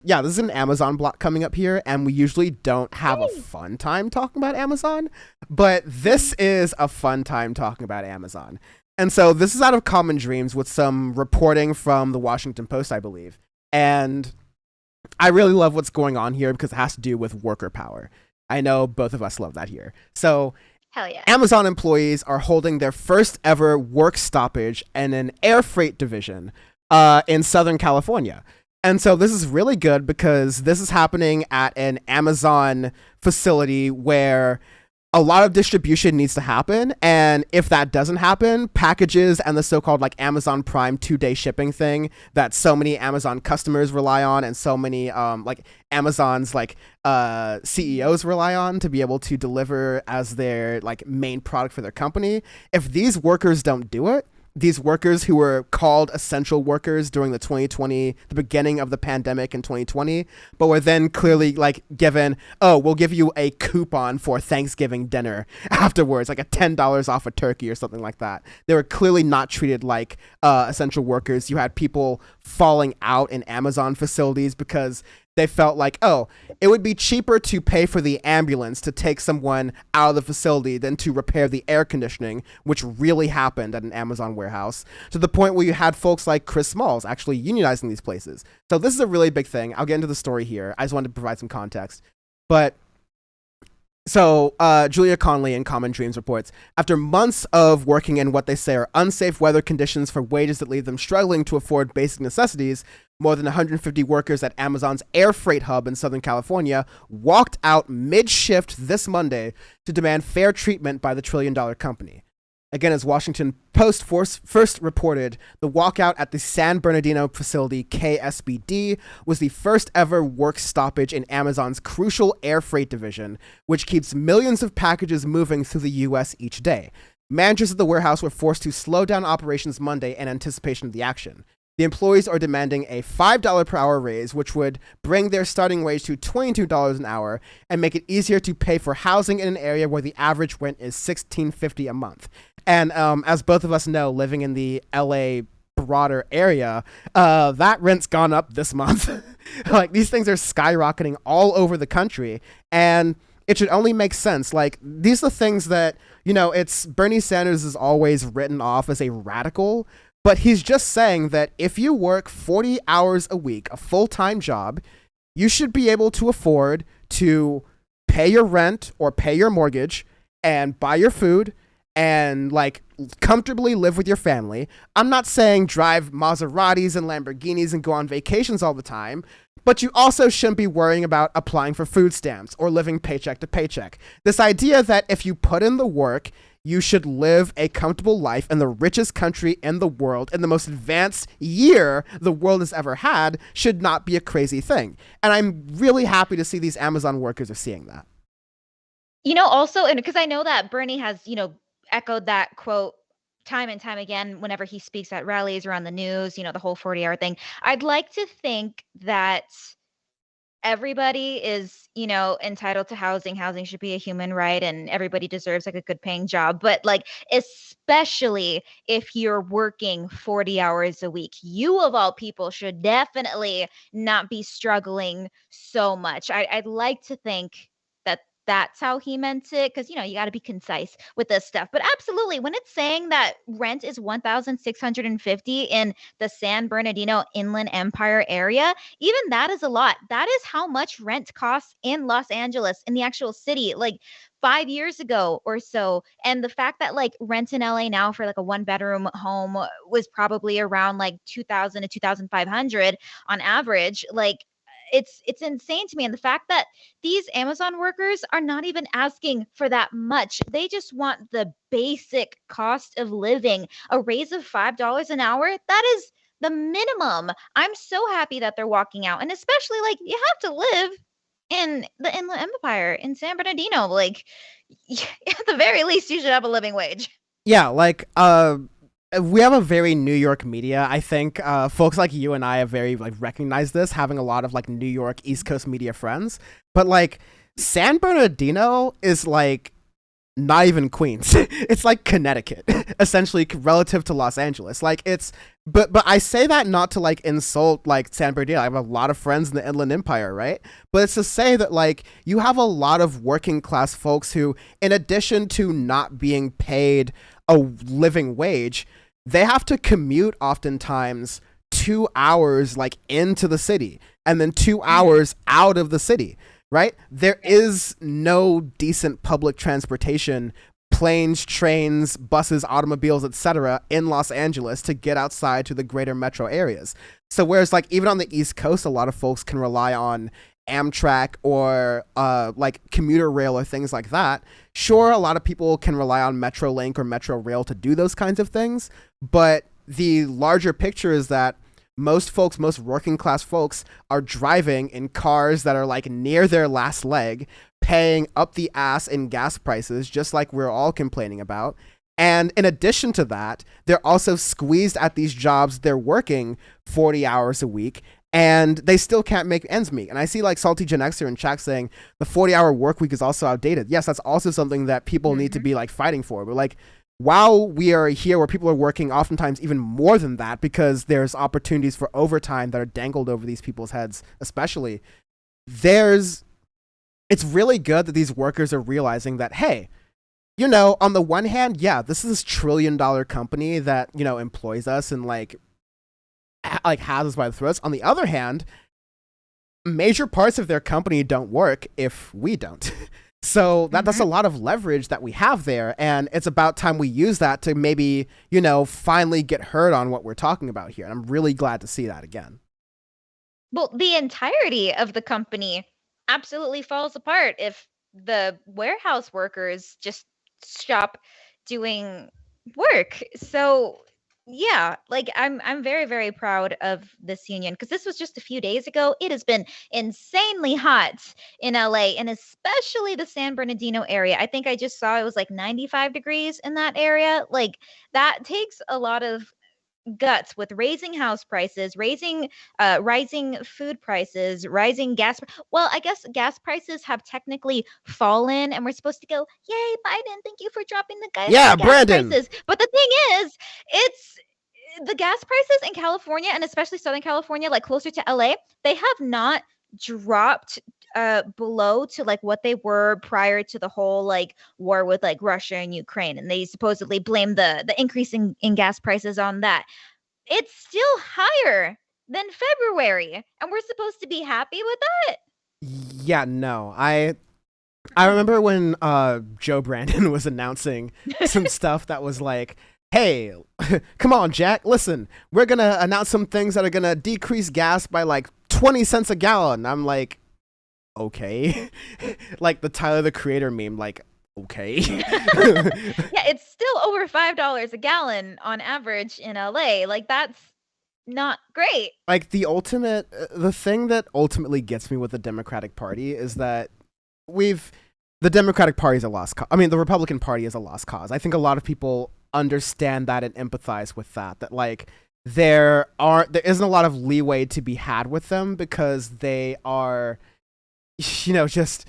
Yeah, this is an Amazon block coming up here, and we usually don't have a fun time talking about Amazon, but this is a fun time talking about Amazon. And so this is out of Common Dreams with some reporting from the Washington Post, I believe. And I really love what's going on here because it has to do with worker power. I know both of us love that here. So Hell yeah. Amazon employees are holding their first ever work stoppage in an air freight division in Southern California. And so this is really good because this is happening at an Amazon facility where a lot of distribution needs to happen. And if that doesn't happen, packages and the so-called like Amazon Prime 2-day shipping thing that so many Amazon customers rely on and so many like Amazon's like CEOs rely on to be able to deliver as their like main product for their company. If these workers don't do it, these workers who were called essential workers during the beginning of the pandemic in 2020, but were then clearly like given, oh, we'll give you a coupon for Thanksgiving dinner afterwards, like a $10 off a turkey or something like that. They were clearly not treated like essential workers. You had people falling out in Amazon facilities because they felt like, oh, it would be cheaper to pay for the ambulance to take someone out of the facility than to repair the air conditioning, which really happened at an Amazon warehouse, to the point where you had folks like Chris Smalls actually unionizing these places. So this is a really big thing. I'll get into the story here. I just wanted to provide some context. But so, Julia Conley in Common Dreams reports, after months of working in what they say are unsafe weather conditions for wages that leave them struggling to afford basic necessities, more than 150 workers at Amazon's air freight hub in Southern California walked out mid-shift this Monday to demand fair treatment by the trillion-dollar company. Again, as Washington Post first reported, the walkout at the San Bernardino facility, KSBD, was the first ever work stoppage in Amazon's crucial air freight division, which keeps millions of packages moving through the U.S. each day. Managers at the warehouse were forced to slow down operations Monday in anticipation of the action. The employees are demanding a $5 per hour raise, which would bring their starting wage to $22 an hour and make it easier to pay for housing in an area where the average rent is $16.50 a month. And as both of us know, living in the LA broader area, that rent's gone up this month. Like, these things are skyrocketing all over the country. And it should only make sense. Like, these are things that, you know, it's Bernie Sanders is always written off as a radical, but he's just saying that if you work 40 hours a week, a full-time job, you should be able to afford to pay your rent or pay your mortgage and buy your food and like comfortably live with your family. I'm not saying drive Maseratis and Lamborghinis and go on vacations all the time, but you also shouldn't be worrying about applying for food stamps or living paycheck to paycheck. This idea that if you put in the work, you should live a comfortable life in the richest country in the world, in the most advanced year the world has ever had, should not be a crazy thing. And I'm really happy to see these Amazon workers are seeing that. Also, and because I know that Bernie has, echoed that quote time and time again whenever he speaks at rallies or on the news, the whole 40-hour thing. I'd like to think that everybody is, entitled to housing. Housing should be a human right and everybody deserves like a good paying job. But like, especially if you're working 40 hours a week, you of all people should definitely not be struggling so much. I'd like to think that that's how he meant it, because you got to be concise with this stuff. But absolutely, when it's saying that rent is 1,650 in the San Bernardino Inland Empire area, even that is a lot. That is how much rent costs in Los Angeles, in the actual city, like 5 years ago or so. And the fact that like rent in LA now for like a one bedroom home was probably around like 2,000 to 2,500 on average, like it's insane to me. And the fact that these Amazon workers are not even asking for that much. They just want the basic cost of living. A raise of $5 an hour, that is the minimum. I'm so happy that they're walking out. And especially like you have to live in the Inland Empire in San Bernardino. Like at the very least, you should have a living wage. Yeah, like we have a very New York media. I think folks like you and I have very like recognized this, having a lot of like New York East Coast media friends. But like San Bernardino is like not even Queens. It's like Connecticut, essentially relative to Los Angeles. Like it's, but I say that not to like insult like San Bernardino. I have a lot of friends in the Inland Empire, right? But it's to say that like you have a lot of working class folks who, in addition to not being paid a living wage, they have to commute oftentimes 2 hours like into the city and then 2 hours out of the city, right? There is no decent public transportation, planes, trains, buses, automobiles, etc. in Los Angeles to get outside to the greater metro areas. So whereas like even on the East Coast, a lot of folks can rely on Amtrak or like commuter rail or things like that. Sure, a lot of people can rely on Metrolink or Metro Rail to do those kinds of things, but the larger picture is that most folks, most working class folks, are driving in cars that are like near their last leg, paying up the ass in gas prices, just like we're all complaining about. And in addition to that, they're also squeezed at these jobs. They're working 40 hours a week and they still can't make ends meet. And I see like Salty Gen Xer in chat saying the 40-hour work week is also outdated. Yes, that's also something that people need to be like fighting for. But like, while we are here where people are working oftentimes even more than that because there's opportunities for overtime that are dangled over these people's heads, especially, it's really good that these workers are realizing that, hey, you know, on the one hand, yeah, this is this $1 trillion company that, you know, employs us and like has us by the throats. On the other hand, major parts of their company don't work if we don't. So that's a lot of leverage that we have there, and it's about time we use that to maybe, you know, finally get heard on what we're talking about here. And I'm really glad to see that again. Well, the entirety of the company absolutely falls apart if the warehouse workers just stop doing work. So, yeah, like I'm very very proud of this union because this was just a few days ago. It has been insanely hot in LA and especially the San Bernardino area. I think I just saw it was like 95 degrees in that area. Like that takes a lot of guts with raising house prices, rising food prices, rising gas. Well, I guess gas prices have technically fallen, and we're supposed to go, "Yay, Biden! Thank you for dropping Yeah, the gas Brandon. prices." But the thing is, it's the gas prices in California and especially Southern California, like closer to LA, they have not dropped below to like what they were prior to the whole like war with like Russia and Ukraine, and they supposedly blame the increase in gas prices on that. It's still higher than February, and we're supposed to be happy with that? Yeah, no. I remember when Joe Brandon was announcing some stuff that was like, hey, come on, Jack, listen, we're going to announce some things that are going to decrease gas by like 20 cents a gallon. I'm like, okay. Like the Tyler the Creator meme, like, okay. Yeah, it's still over $5 a gallon on average in LA. Like that's not great. Like the thing that ultimately gets me with the Democratic Party is that we've, the Democratic Party is a lost cause. I mean, the Republican Party is a lost cause. I think a lot of people understand that and empathize with that like there isn't a lot of leeway to be had with them because they are, you know, just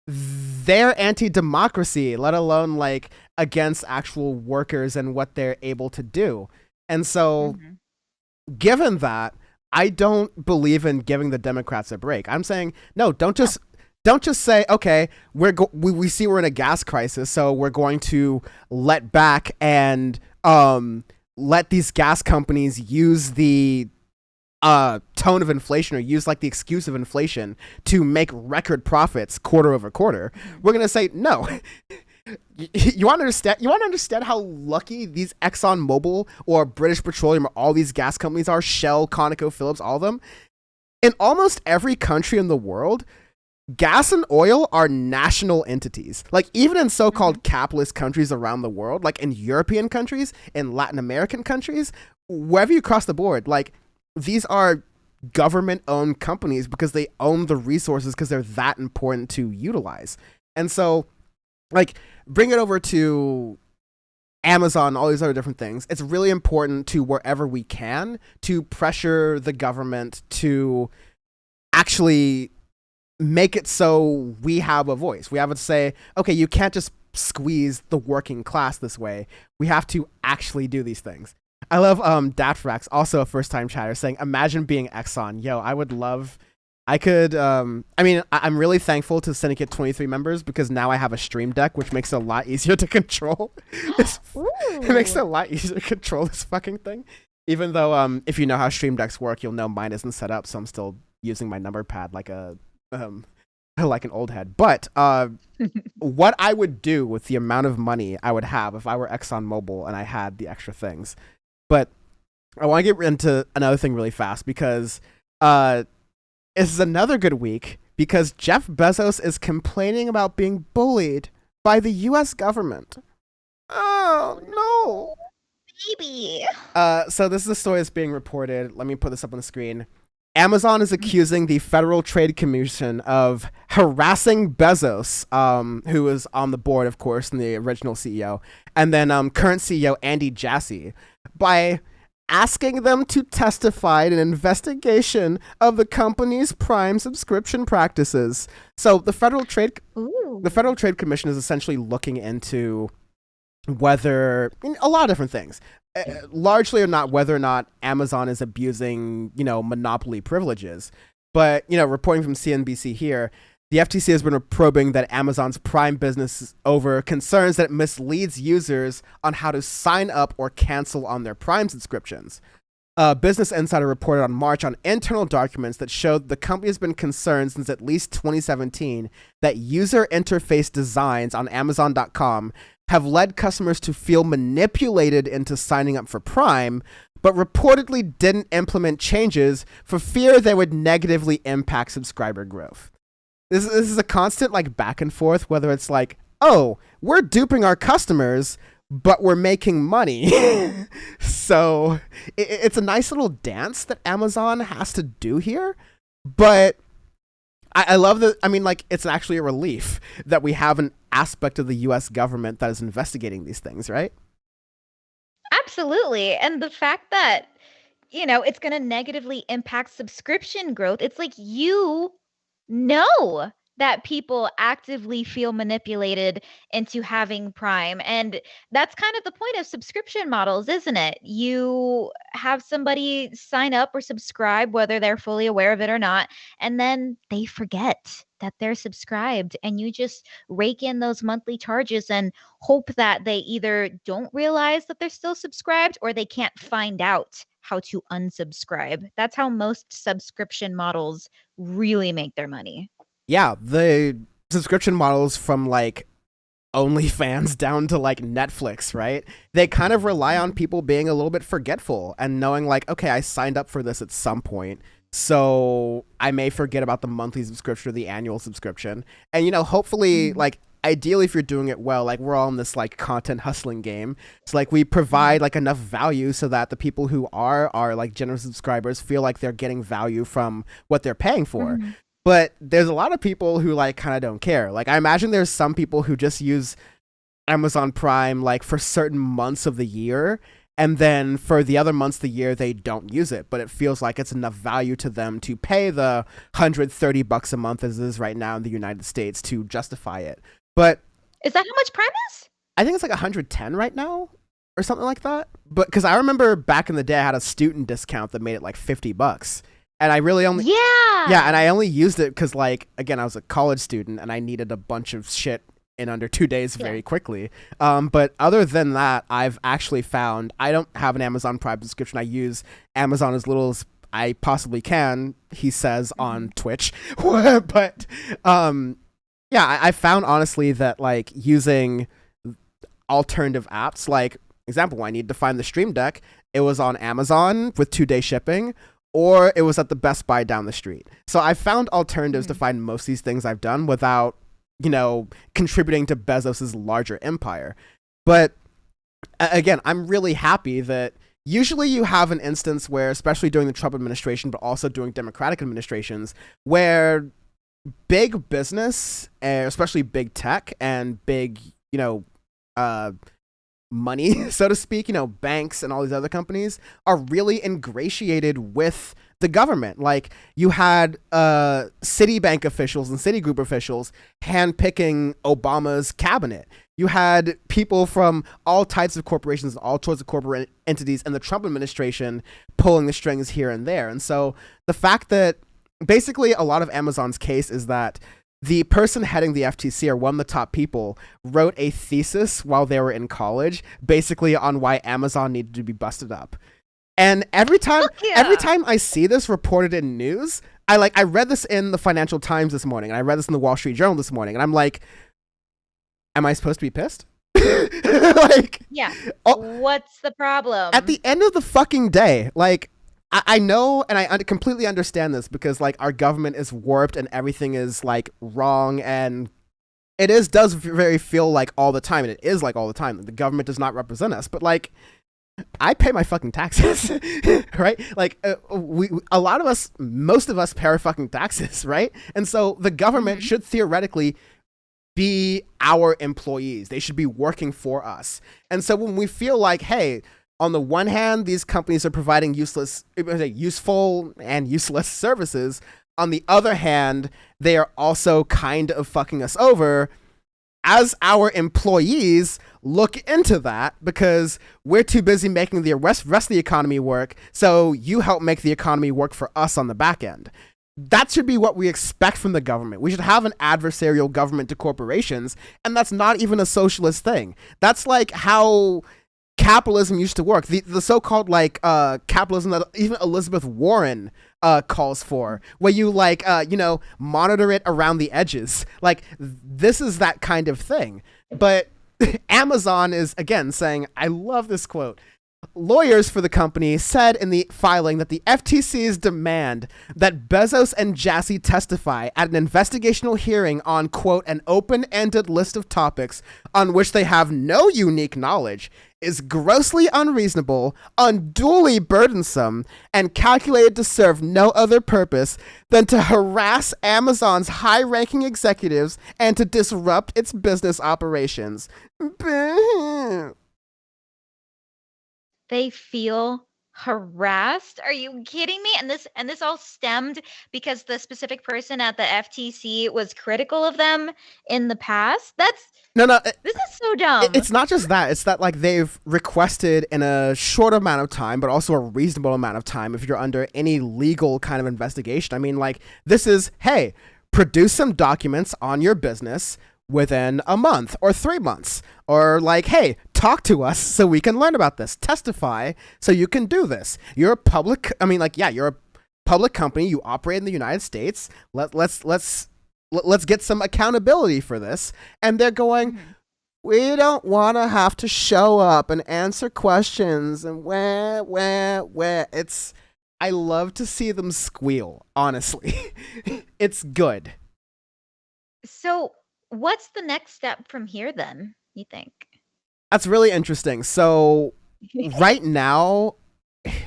they're anti-democracy, let alone like against actual workers and what they're able to do. And so given that, I don't believe in giving the Democrats a break. I'm saying no, don't just say, okay, we see we're in a gas crisis, so we're going to let back and let these gas companies use the tone of inflation or use like the excuse of inflation to make record profits quarter over quarter. We're gonna say no. You want to understand how lucky these Exxon Mobil or British Petroleum or all these gas companies are, Shell, ConocoPhillips, all of them. In almost every country in the world, gas and oil are national entities. Like even in so-called capitalist countries around the world, like in European countries, in Latin American countries, wherever you cross the board, like these are government-owned companies because they own the resources because they're that important to utilize. And so, like, bring it over to Amazon, all these other different things. It's really important to, wherever we can, to pressure the government to actually make it so we have a voice. We have to say, okay, you can't just squeeze the working class this way. We have to actually do these things. I love Datrax, also a first time chatter, saying, "Imagine being Exxon." Yo, I would love. I could. I mean, I'm really thankful to Syndicate 23 members because now I have a Stream Deck, which makes it a lot easier to control. It makes it a lot easier to control this fucking thing. Even though, if you know how Stream Decks work, you'll know mine isn't set up, so I'm still using my number pad like a like an old head. But what I would do with the amount of money I would have if I were ExxonMobil and I had the extra things. But I want to get into another thing really fast because this is another good week because Jeff Bezos is complaining about being bullied by the U.S. government. Oh, no. Baby. So this is a story that's being reported. Let me put this up on the screen. Amazon is accusing the Federal Trade Commission of harassing Bezos, who was on the board, of course, and the original CEO, and then current CEO Andy Jassy, by asking them to testify in an investigation of the company's Prime subscription practices. So the Federal Trade Commission is essentially looking into whether a lot of different things. Largely or not whether or not Amazon is abusing, monopoly privileges. But, reporting from CNBC here, the FTC has been probing that Amazon's Prime business over concerns that it misleads users on how to sign up or cancel on their Prime subscriptions. Business Insider reported on March on internal documents that showed the company has been concerned since at least 2017 that user interface designs on Amazon.com have led customers to feel manipulated into signing up for Prime, but reportedly didn't implement changes for fear they would negatively impact subscriber growth. This is a constant back and forth, whether it's oh, we're duping our customers, but we're making money. So it's a nice little dance that Amazon has to do here, but I love that. I mean, it's actually a relief that we have an aspect of the U.S. government that is investigating these things, right? Absolutely. And the fact that, it's going to negatively impact subscription growth, it's like you know that people actively feel manipulated into having Prime. And that's kind of the point of subscription models, isn't it? You have somebody sign up or subscribe, whether they're fully aware of it or not, and then they forget that they're subscribed. And you just rake in those monthly charges and hope that they either don't realize that they're still subscribed or they can't find out how to unsubscribe. That's how most subscription models really make their money. Yeah, the subscription models from OnlyFans down to Netflix, right? They kind of rely on people being a little bit forgetful and knowing okay, I signed up for this at some point, so I may forget about the monthly subscription or the annual subscription. And hopefully ideally if you're doing it well, we're all in this content hustling game. It's we provide enough value so that the people who are general subscribers feel like they're getting value from what they're paying for. Mm-hmm. But there's a lot of people who kind of don't care. I imagine there's some people who just use Amazon Prime for certain months of the year, and then for the other months of the year they don't use it, but it feels like it's enough value to them to pay the $130 a month as it is right now in the United States to justify it. But is that how much Prime is? I think it's 110 right now or something like that. But because I remember back in the day I had a student discount that made it $50. And I really only and I only used it because again, I was a college student and I needed a bunch of shit in under 2 days very quickly. But other than that, I've actually found I don't have an Amazon Prime subscription. I use Amazon as little as I possibly can, he says on Twitch. But I found honestly that using alternative apps, example, when I needed to find the Stream Deck, it was on Amazon with 2-day shipping, or it was at the Best Buy down the street. So I found alternatives to find most of these things I've done without, contributing to Bezos's larger empire. But again, I'm really happy that usually you have an instance where, especially during the Trump administration, but also during Democratic administrations, where big business, especially big tech and big, money, so to speak, banks and all these other companies are really ingratiated with the government. Like you had Citibank officials and Citigroup officials handpicking Obama's cabinet. You had people from all types of corporations, all sorts of corporate entities, and the Trump administration pulling the strings here and there. And so the fact that basically a lot of Amazon's case is that the person heading the FTC, or one of the top people, wrote a thesis while they were in college, basically on why Amazon needed to be busted up. And every time, Yeah. every time I see this reported in news, I read this in the Financial Times this morning, and I read this in the Wall Street Journal this morning, and I'm like, am I supposed to be pissed? Like, Yeah. oh, What's the problem? at the end of the fucking day, like, I know and I completely understand this because like our government is warped and everything is like wrong, and does very feel like all the time, and it is like all the time. The government does not represent us, but like I pay my fucking taxes, right? Like we a lot of us, most of us pay our fucking taxes, right? And so the government should theoretically be our employees. They should be working for us. And so when we feel like, hey, on the one hand, these companies are providing useful and useless services. On the other hand, they are also kind of fucking us over. As our employees, look into that because we're too busy making the rest of the economy work. So you help make the economy work for us on the back end. That should be what we expect from the government. We should have an adversarial government to corporations, and that's not even a socialist thing. That's like how capitalism used to work. The so-called like capitalism that even Elizabeth Warren calls for, where you like monitor it around the edges. Like this is that kind of thing. But Amazon is again saying, I love this quote. Lawyers for the company said in the filing that the FTC's demand that Bezos and Jassy testify at an investigational hearing on, quote, an open-ended list of topics on which they have no unique knowledge is grossly unreasonable, unduly burdensome, and calculated to serve no other purpose than to harass Amazon's high-ranking executives and to disrupt its business operations. They feel harassed. Are you kidding me? And this all stemmed because the specific person at the FTC was critical of them in the past. No, This is so dumb. it's not just that. It's that like they've requested in a short amount of time, but also a reasonable amount of time if you're under any legal kind of investigation. I mean, like this is, hey, produce some documents on your business within a month or 3 months, or like, hey, talk to us so we can learn about this. Testify so you can do this. You're a public. I mean, like, yeah, you're a public company. You operate in the United States. Let's get some accountability for this. And they're going, we don't want to have to show up and answer questions and where. It's, I love to see them squeal, honestly. It's good. So what's the next step from here then, you think? That's really interesting. So right now,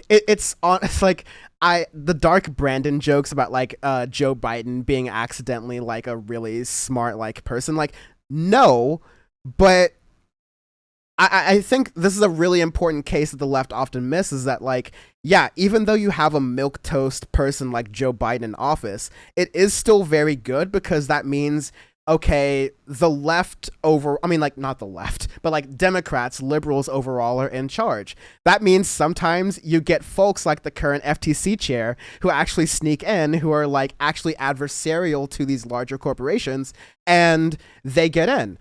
it's like the dark Brandon jokes about like Joe Biden being accidentally like a really smart like person. Like no, but I think this is a really important case that the left often misses, that like, yeah, even though you have a milquetoast person like Joe Biden in office, it is still very good because that means, okay, the left like not the left, but like Democrats, liberals overall are in charge. That means sometimes you get folks like the current FTC chair who actually sneak in, who are like actually adversarial to these larger corporations, and they get in.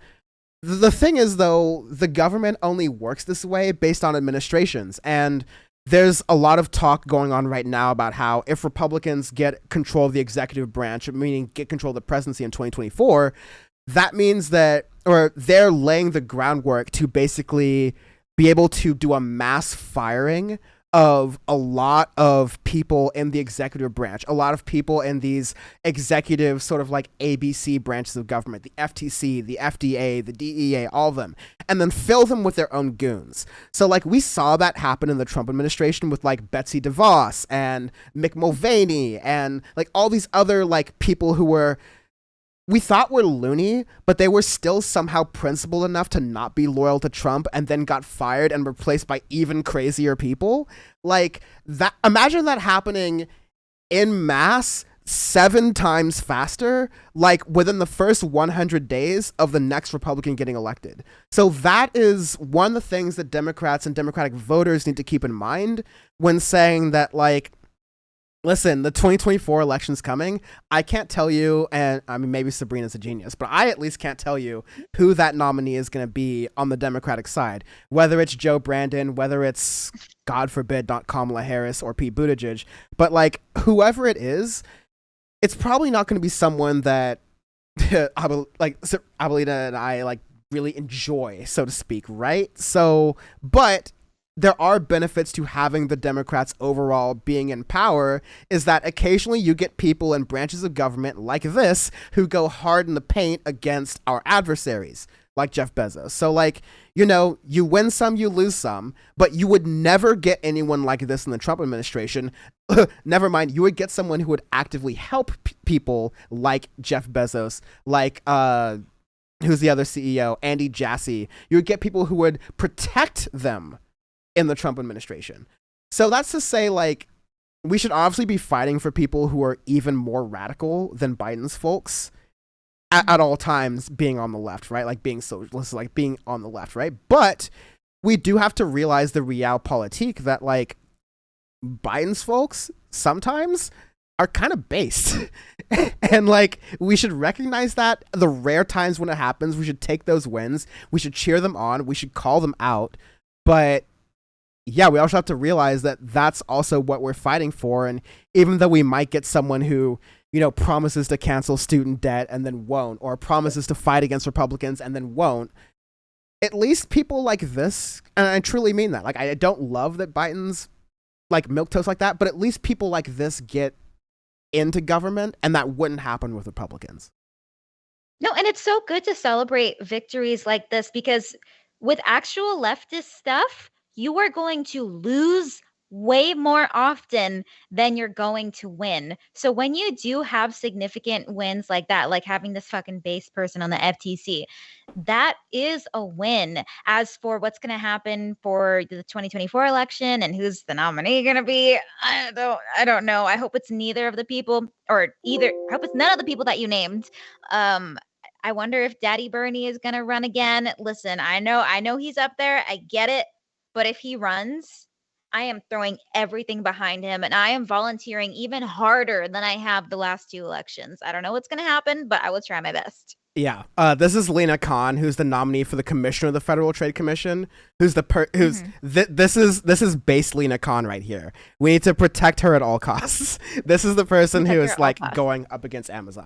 The thing is, though, the government only works this way based on administrations. And there's a lot of talk going on right now about how if Republicans get control of the executive branch, meaning get control of the presidency in 2024, that means that, or they're laying the groundwork to basically be able to do a mass firing of a lot of people in the executive branch, a lot of people in these executive sort of like ABC branches of government, the FTC, the FDA, the DEA, all of them, and then fill them with their own goons. So like we saw that happen in the Trump administration with like Betsy DeVos and Mick Mulvaney and like all these other like people who we thought were loony, but they were still somehow principled enough to not be loyal to Trump, and then got fired and replaced by even crazier people. Like that, imagine that happening in mass 7 times faster, like within the first 100 days of the next Republican getting elected. So that is one of the things that Democrats and Democratic voters need to keep in mind when saying that, like, listen, the 2024 election's coming. I can't tell you, and I mean, maybe Sabrina's a genius, but I at least can't tell you who that nominee is going to be on the Democratic side. Whether it's Joe Brandon, whether it's, God forbid, not Kamala Harris or Pete Buttigieg, but like whoever it is, it's probably not going to be someone that like Abelita and I like really enjoy, so to speak, right? So, but there are benefits to having the Democrats overall being in power, is that occasionally you get people in branches of government like this who go hard in the paint against our adversaries, like Jeff Bezos. So, like, you know, you win some, you lose some, but you would never get anyone like this in the Trump administration. Never mind, you would get someone who would actively help people like Jeff Bezos, like, who's the other CEO, Andy Jassy. You would get people who would protect them in the Trump administration. So that's to say, like, we should obviously be fighting for people who are even more radical than Biden's folks at all times, being on the left, right? Like being socialist, like being on the left, right? But we do have to realize the realpolitik that, like, Biden's folks sometimes are kind of based. And like, we should recognize that the rare times when it happens, we should take those wins. We should cheer them on. We should call them out. But yeah, we also have to realize that that's also what we're fighting for. And even though we might get someone who, you know, promises to cancel student debt and then won't, or promises to fight against Republicans and then won't, at least people like this, and I truly mean that, like, I don't love that Biden's like milquetoast like that, but at least people like this get into government, and that wouldn't happen with Republicans. No, and it's so good to celebrate victories like this because with actual leftist stuff, you are going to lose way more often than you're going to win. So when you do have significant wins like that, like having this fucking base person on the FTC, that is a win. As for what's going to happen for the 2024 election and who's the nominee going to be, I don't know. I hope it's neither of the people, or either I hope it's none of the people that you named. Um I wonder if Daddy Bernie is going to run again. Listen, I know he's up there. I get it. But if he runs, I am throwing everything behind him and I am volunteering even harder than I have the last two elections. I don't know what's going to happen, but I will try my best. Yeah, this is Lena Khan, who's the nominee for the commissioner of the Federal Trade Commission. This is base Lena Khan right here. We need to protect her at all costs. This is the person who is like going up against Amazon.